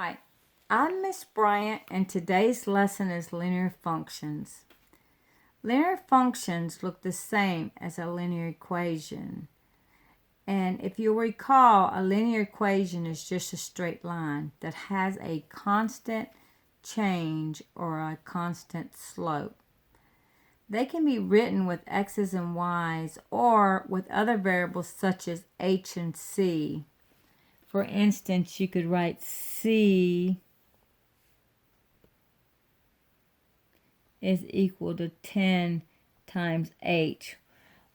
Hi, I'm Miss Bryant, and today's lesson is linear functions. Linear functions look the same as a linear equation. And if you recall, a linear equation is just a straight line that has a constant change or a constant slope. They can be written with x's and y's or with other variables such as h and c. For instance, you could write c is equal to 10 times h,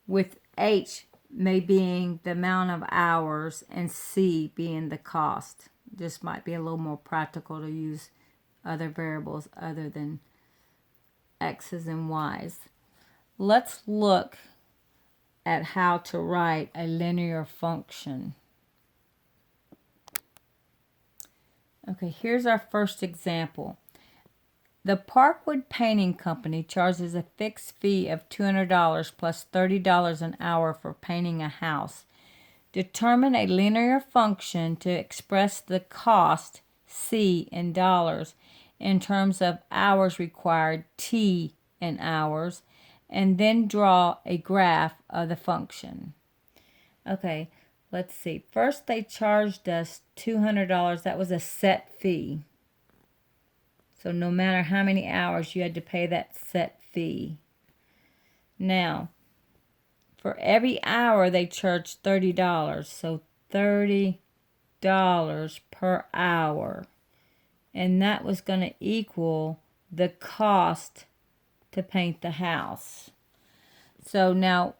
with h may being the amount of hours and c being the cost. This might be a little more practical to use other variables other than x's and y's. Let's look at how to write a linear function. Okay, here's our first example. The Parkwood Painting Company charges a fixed fee of $200 plus $30 an hour for painting a house. Determine a linear function to express the cost, C, in dollars in terms of hours required, T, in hours, and then draw a graph of the function. Okay, let's see. First, they charged us $200. That was a set fee. So no matter how many hours, you had to pay that set fee. Now, for every hour, they charged $30. So $30 per hour. And that was going to equal the cost to paint the house. So now,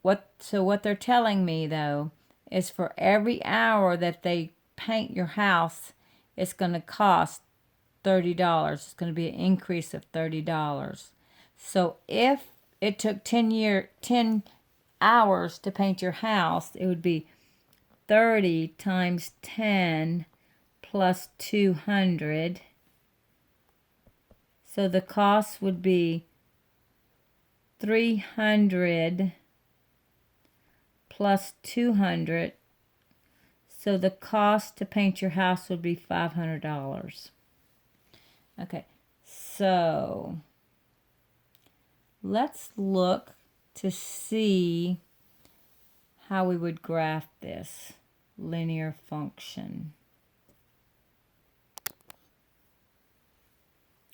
what they're telling me, though, is for every hour that they paint your house, it's going to cost $30. It's going to be an increase of $30. So if it took 10 hours to paint your house, it would be 30 times 10 plus 200. So the cost would be 300 plus 200. So the cost to paint your house would be $500. Okay, so let's look to see how we would graph this linear function.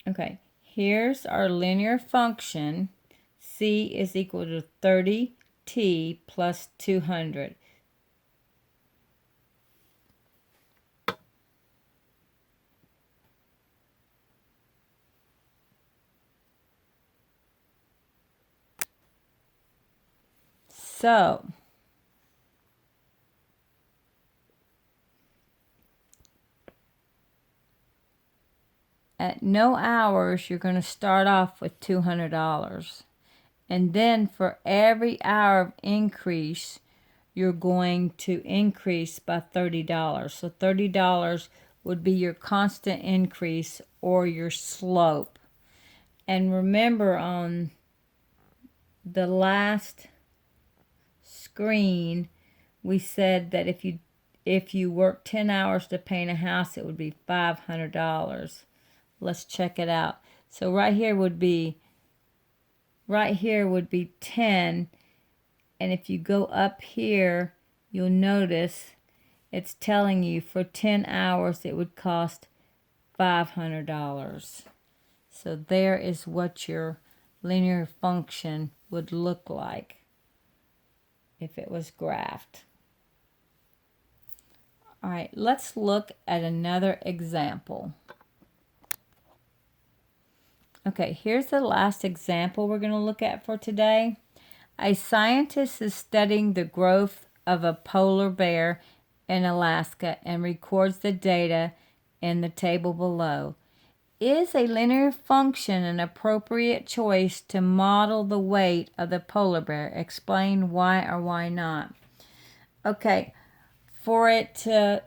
Okay, here's our linear function. C is equal to 30t plus 200. So, at no hours, you're going to start off with $200. And then for every hour of increase, you're going to increase by $30. So $30 would be your constant increase or your slope. And remember, on the last screen, we said that if you work 10 hours to paint a house, it would be $500. Let's check it out. So right here would be 10, and if you go up here, you'll notice it's telling you for 10 hours it would cost $500. So there is what your linear function would look like if it was graphed. All right, let's look at another example. Okay, here's the last example we're going to look at for today. A scientist is studying the growth of a polar bear in Alaska and records the data in the table below. Is a linear function an appropriate choice to model the weight of the polar bear? Explain why or why not. Okay, for it to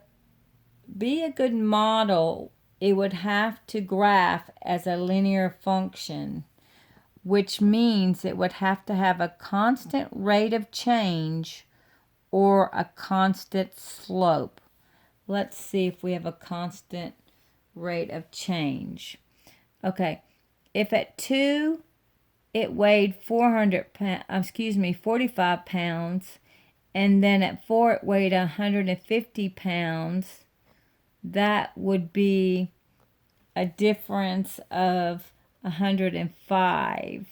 be a good model, it would have to graph as a linear function, which means it would have to have a constant rate of change or a constant slope. Let's see if we have a constant rate of change. Okay, if at 2 it weighed 45 pounds, and then at 4 it weighed 150 pounds, that would be a difference of 105.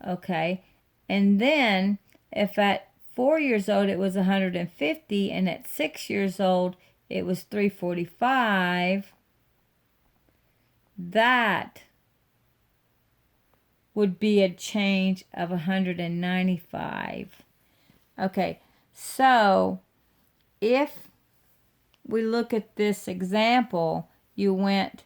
Okay, and then if at 4 years old it was 150 and at 6 years old it was 345, that would be a change of 195. Okay, so if we look at this example, you went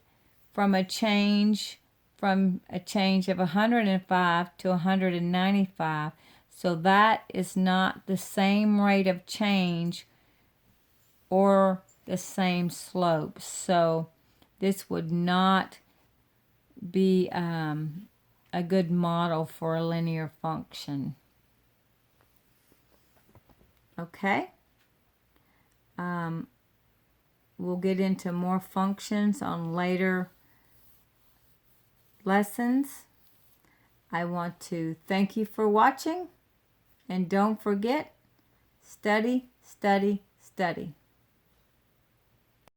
from a change of 105 to 195. So that is not the same rate of change or the same slope. So this would not be a good model for a linear function. Okay? We'll get into more functions on later lessons. I want to thank you for watching, and don't forget, study, study, study.